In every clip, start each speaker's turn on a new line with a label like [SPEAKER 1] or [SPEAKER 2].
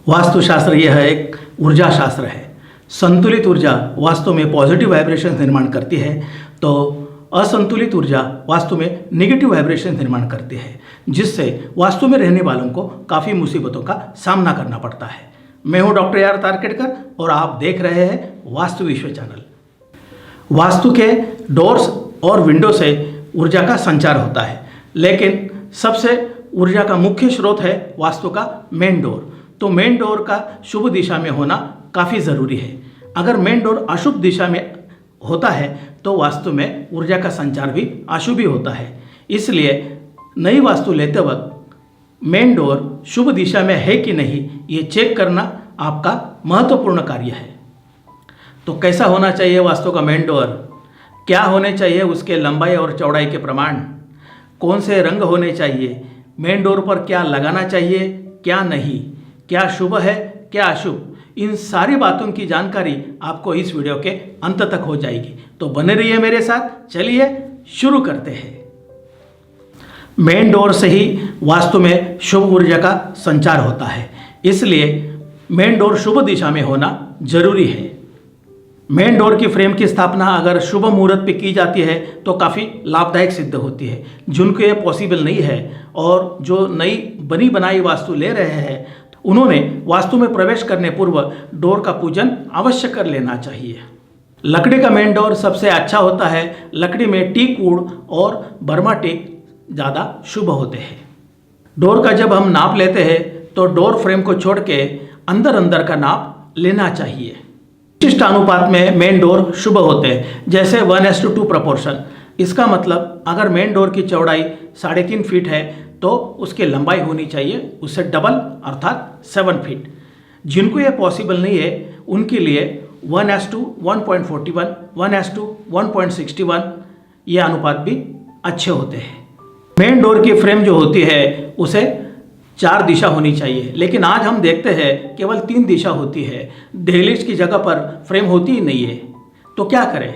[SPEAKER 1] वास्तुशास्त्र यह एक ऊर्जा शास्त्र है। संतुलित ऊर्जा वास्तव में पॉजिटिव वाइब्रेशन निर्माण करती है, तो असंतुलित ऊर्जा वास्तव में नेगेटिव वाइब्रेशन निर्माण करती है, जिससे वास्तु में रहने वालों को काफ़ी मुसीबतों का सामना करना पड़ता है। मैं हूं डॉक्टर AR तारकेडकर और आप देख रहे हैं वास्तु विश्व चैनल। वास्तु के डोर्स और विंडो से ऊर्जा का संचार होता है, लेकिन सबसे ऊर्जा का मुख्य स्रोत है वास्तु का मेन डोर। तो मेन डोर का शुभ दिशा में होना काफ़ी ज़रूरी है। अगर मेन डोर अशुभ दिशा में होता है तो वास्तु में ऊर्जा का संचार भी अशुभ ही होता है। इसलिए नई वास्तु लेते वक्त मेन डोर शुभ दिशा में है कि नहीं, ये चेक करना आपका महत्वपूर्ण कार्य है। तो कैसा होना चाहिए वास्तु का मेन डोर? क्या होने चाहिए उसके लंबाई और चौड़ाई के प्रमाण? कौन से रंग होने चाहिए? मेन डोर पर क्या लगाना चाहिए, क्या नहीं? क्या शुभ है, क्या अशुभ? इन सारी बातों की जानकारी आपको इस वीडियो के अंत तक हो जाएगी। तो बने रहिए मेरे साथ। चलिए शुरू करते हैं। मेन डोर से ही वास्तु में शुभ ऊर्जा का संचार होता है, इसलिए मेन डोर शुभ दिशा में होना जरूरी है। मेन डोर की फ्रेम की स्थापना अगर शुभ मुहूर्त पे की जाती है तो काफ़ी लाभदायक सिद्ध होती है। जिनको ये पॉसिबल नहीं है और जो नई बनी बनाई वास्तु ले रहे हैं, उन्होंने वास्तु में प्रवेश करने पूर्व डोर का पूजन अवश्य कर लेना चाहिए। लकड़ी का मेन डोर सबसे अच्छा होता है। लकड़ी में टीक वुड और बर्मा टीक ज़्यादा शुभ होते हैं। डोर का जब हम नाप लेते हैं तो डोर फ्रेम को छोड़ के अंदर अंदर का नाप लेना चाहिए। विशिष्ट अनुपात में मेन डोर शुभ होते हैं, जैसे 1:2 प्रपोर्शन। इसका मतलब अगर मेन डोर की चौड़ाई 3.5 फीट है तो उसकी लंबाई होनी चाहिए उससे डबल, अर्थात 7 फीट। जिनको ये पॉसिबल नहीं है उनके लिए 1:1.41, 1:1.61 ये अनुपात भी अच्छे होते हैं। मेन डोर की फ्रेम जो होती है उसे 4 दिशा होनी चाहिए, लेकिन आज हम देखते हैं केवल 3 दिशा होती है। दहलीज की जगह पर फ्रेम होती ही नहीं है, तो क्या करें?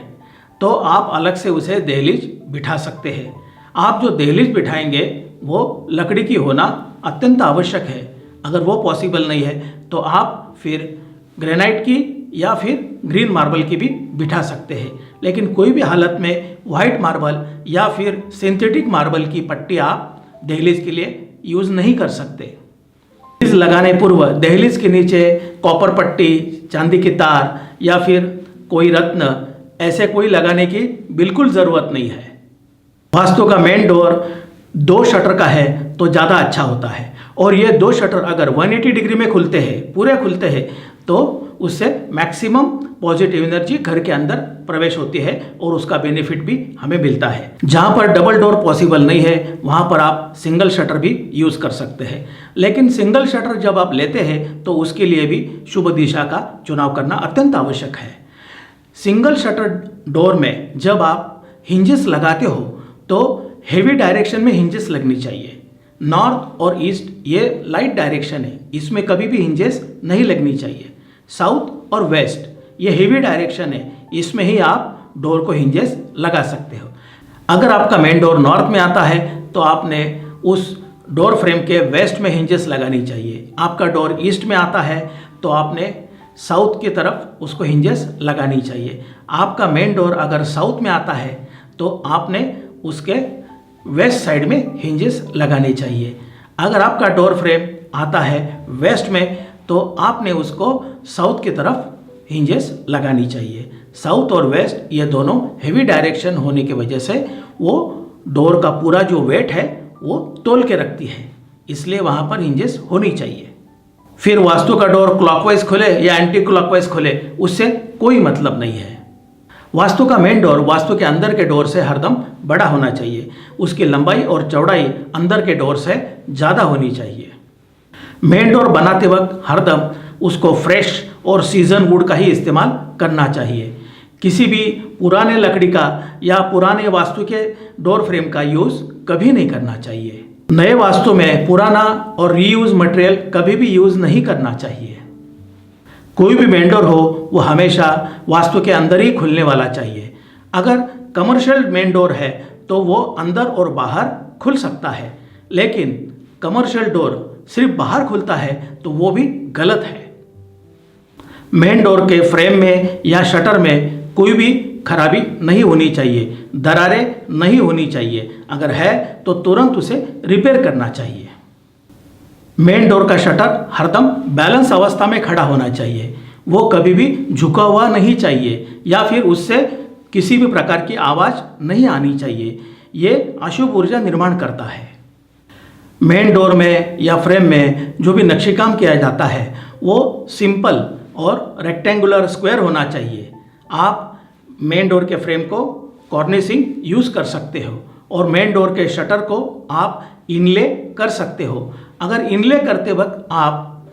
[SPEAKER 1] तो आप अलग से उसे दहलीज बिठा सकते हैं। आप जो दहलीज बिठाएंगे वो लकड़ी की होना अत्यंत आवश्यक है। अगर वो पॉसिबल नहीं है तो आप फिर ग्रेनाइट की या फिर ग्रीन मार्बल की भी बिठा सकते हैं, लेकिन कोई भी हालत में वाइट मार्बल या फिर सिंथेटिक मार्बल की पट्टी आप दहलीज के लिए यूज़ नहीं कर सकते। दहलीज लगाने पूर्व दहलीज के नीचे कॉपर पट्टी, चांदी की तार या फिर कोई रत्न ऐसे कोई लगाने की बिल्कुल ज़रूरत नहीं है। वास्तु का मेन डोर 2 शटर का है तो ज़्यादा अच्छा होता है, और ये 2 शटर अगर 180 डिग्री में खुलते हैं, पूरे खुलते हैं, तो उससे मैक्सिमम पॉजिटिव एनर्जी घर के अंदर प्रवेश होती है और उसका बेनिफिट भी हमें मिलता है। जहाँ पर डबल डोर पॉसिबल नहीं है वहाँ पर आप सिंगल शटर भी यूज़ कर सकते हैं, लेकिन सिंगल शटर जब आप लेते हैं तो उसके लिए भी शुभ दिशा का चुनाव करना अत्यंत आवश्यक है। सिंगल शटर डोर में जब आप हिंजेस लगाते हो तो हेवी डायरेक्शन में हिंजेस लगनी चाहिए। नॉर्थ और ईस्ट ये लाइट डायरेक्शन है, इसमें कभी भी हिंजेस नहीं लगनी चाहिए। साउथ और वेस्ट ये हेवी डायरेक्शन है, इसमें ही आप डोर को हिंजेस लगा सकते हो। अगर आपका मेन डोर नॉर्थ में आता है तो आपने उस डोर फ्रेम के वेस्ट में हिंजेस लगानी चाहिए। आपका डोर ईस्ट में आता है तो आपने साउथ की तरफ उसको हिंजेस लगानी चाहिए। आपका मेन डोर अगर साउथ में आता है तो आपने उसके वेस्ट साइड में हिंजेस लगाने चाहिए। अगर आपका डोर फ्रेम आता है वेस्ट में तो आपने उसको साउथ की तरफ हिंजेस लगानी चाहिए। साउथ और वेस्ट ये दोनों हेवी डायरेक्शन होने की वजह से वो डोर का पूरा जो वेट है वो तोल के रखती है, इसलिए वहाँ पर हिंजेस होनी चाहिए। फिर वास्तु का डोर क्लॉकवाइज खुले या एंटी क्लॉकवाइज खुले, उससे कोई मतलब नहीं है। वास्तु का मेन डोर वास्तु के अंदर के डोर से हरदम बड़ा होना चाहिए। उसकी लंबाई और चौड़ाई अंदर के डोर से ज़्यादा होनी चाहिए। मेन डोर बनाते वक्त हरदम उसको फ्रेश और सीजन वुड का ही इस्तेमाल करना चाहिए। किसी भी पुराने लकड़ी का या पुराने वास्तु के डोर फ्रेम का यूज़ कभी नहीं करना चाहिए। नए वास्तु में पुराना और रीयूज मटेरियल कभी भी यूज़ नहीं करना चाहिए। कोई भी मेन डोर हो वो हमेशा वास्तु के अंदर ही खुलने वाला चाहिए। अगर कमर्शियल मेन डोर है तो वो अंदर और बाहर खुल सकता है, लेकिन कमर्शियल डोर सिर्फ बाहर खुलता है तो वो भी गलत है। मेन डोर के फ्रेम में या शटर में कोई भी खराबी नहीं होनी चाहिए, दरारें नहीं होनी चाहिए। अगर है तो तुरंत उसे रिपेयर करना चाहिए। मेन डोर का शटर हरदम बैलेंस अवस्था में खड़ा होना चाहिए। वो कभी भी झुका हुआ नहीं चाहिए या फिर उससे किसी भी प्रकार की आवाज़ नहीं आनी चाहिए। ये अशुभ ऊर्जा निर्माण करता है। मेन डोर में या फ्रेम में जो भी नक्शीकाम किया जाता है वो सिंपल और रेक्टेंगुलर स्क्वायर होना चाहिए। आप मेन डोर के फ्रेम को कॉर्निशिंग यूज़ कर सकते हो और मेन डोर के शटर को आप इनले कर सकते हो। अगर इनले करते वक्त आप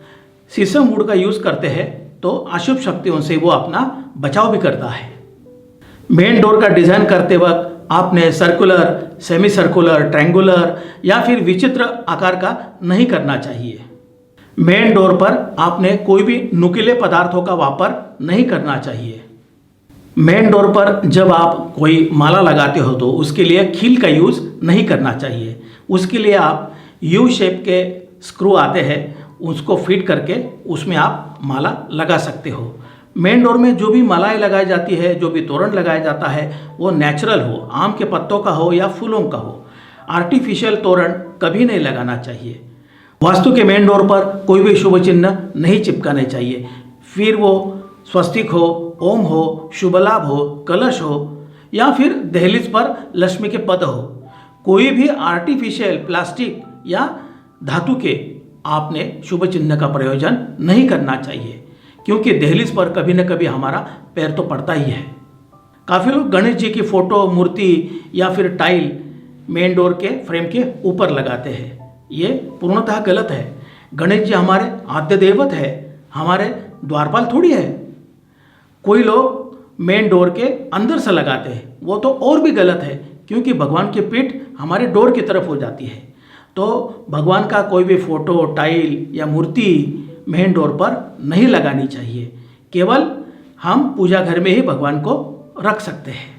[SPEAKER 1] शीशम वुड का यूज़ करते हैं तो अशुभ शक्तियों से वो अपना बचाव भी करता है। मेन डोर का डिज़ाइन करते वक्त आपने सर्कुलर, सेमी सर्कुलर, ट्रायंगुलर या फिर विचित्र आकार का नहीं करना चाहिए। मेन डोर पर आपने कोई भी नुकीले पदार्थों का वापर नहीं करना चाहिए। मेन डोर पर जब आप कोई माला लगाते हो तो उसके लिए कील का यूज़ नहीं करना चाहिए। उसके लिए आप यू शेप के स्क्रू आते हैं, उसको फिट करके उसमें आप माला लगा सकते हो। मेन डोर में जो भी मालाएं लगाई जाती है, जो भी तोरण लगाया जाता है वो नेचुरल हो, आम के पत्तों का हो या फूलों का हो। आर्टिफिशियल तोरण कभी नहीं लगाना चाहिए। वास्तु के मेन डोर पर कोई भी शुभ चिन्ह नहीं चिपकाने चाहिए, फिर वो स्वस्तिक हो, ओम हो, शुभ लाभ हो, कलश हो या फिर दहलीज पर लक्ष्मी के पद हो। कोई भी आर्टिफिशियल प्लास्टिक या धातु के आपने शुभ चिन्ह का प्रयोजन नहीं करना चाहिए, क्योंकि दहलीज पर कभी न कभी हमारा पैर तो पड़ता ही है। काफ़ी लोग गणेश जी की फोटो, मूर्ति या फिर टाइल मेन डोर के फ्रेम के ऊपर लगाते हैं। ये पूर्णतः गलत है। गणेश जी हमारे आद्य देवत है, हमारे द्वारपाल थोड़ी है। कोई लोग मेन डोर के अंदर से लगाते हैं, वो तो और भी गलत है, क्योंकि भगवान की पीठ हमारे डोर की तरफ हो जाती है। तो भगवान का कोई भी फोटो, टाइल या मूर्ति मेन डोर पर नहीं लगानी चाहिए। केवल हम पूजा घर में ही भगवान को रख सकते हैं।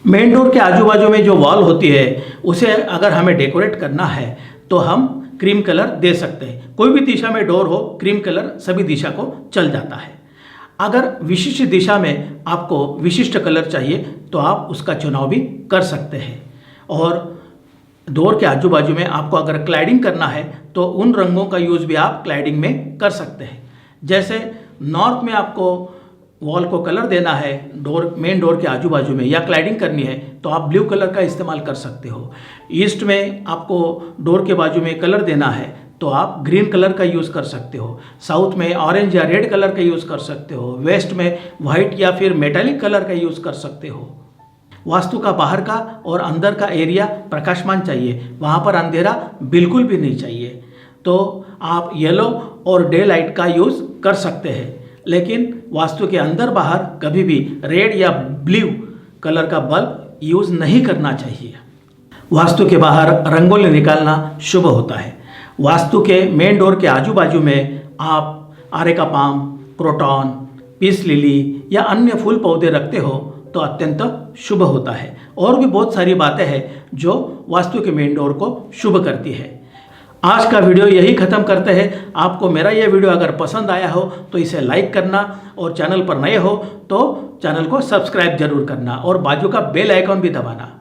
[SPEAKER 1] मेन डोर के आजू बाजू में जो वॉल होती है उसे अगर हमें डेकोरेट करना है तो हम क्रीम कलर दे सकते हैं। कोई भी दिशा में डोर हो, क्रीम कलर सभी दिशा को चल जाता है। अगर विशिष्ट दिशा में आपको विशिष्ट कलर चाहिए तो आप उसका चुनाव भी कर सकते हैं। और डोर के आजू बाजू में आपको अगर क्लैडिंग करना है तो उन रंगों का यूज़ भी आप क्लैडिंग में कर सकते हैं। जैसे नॉर्थ में आपको वॉल को कलर देना है डोर, मेन डोर के आजू बाजू में, या क्लैडिंग करनी है तो आप ब्लू कलर का इस्तेमाल कर सकते हो। ईस्ट में आपको डोर के बाजू में कलर देना है तो आप ग्रीन कलर का यूज़ कर सकते हो। साउथ में ऑरेंज या रेड कलर का यूज़ कर सकते हो। वेस्ट में वाइट या फिर मेटालिक कलर का यूज़ कर सकते हो। वास्तु का बाहर का और अंदर का एरिया प्रकाशमान चाहिए, वहाँ पर अंधेरा बिल्कुल भी नहीं चाहिए। तो आप येलो और डे लाइट का यूज़ कर सकते हैं, लेकिन वास्तु के अंदर बाहर कभी भी रेड या ब्लू कलर का बल्ब यूज़ नहीं करना चाहिए। वास्तु के बाहर रंगोली निकालना शुभ होता है। वास्तु के मेन डोर के आजू बाजू में आप आरेका पाम, क्रोटॉन, पीस लिली या अन्य फूल पौधे रखते हो तो अत्यंत शुभ होता है। और भी बहुत सारी बातें हैं जो वास्तु के मेन डोर को शुभ करती है। आज का वीडियो यही ख़त्म करते हैं। आपको मेरा ये वीडियो अगर पसंद आया हो तो इसे लाइक करना और चैनल पर नए हो तो चैनल को सब्सक्राइब जरूर करना और बाजू का बेल आइकॉन भी दबाना।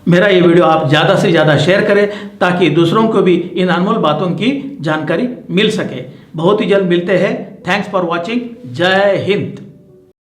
[SPEAKER 1] मेरा ये वीडियो आप ज़्यादा से ज़्यादा शेयर करें ताकि दूसरों को भी इन अनमोल बातों की जानकारी मिल सके। बहुत ही जल्द मिलते हैं। Thanks for watching. जय हिंद।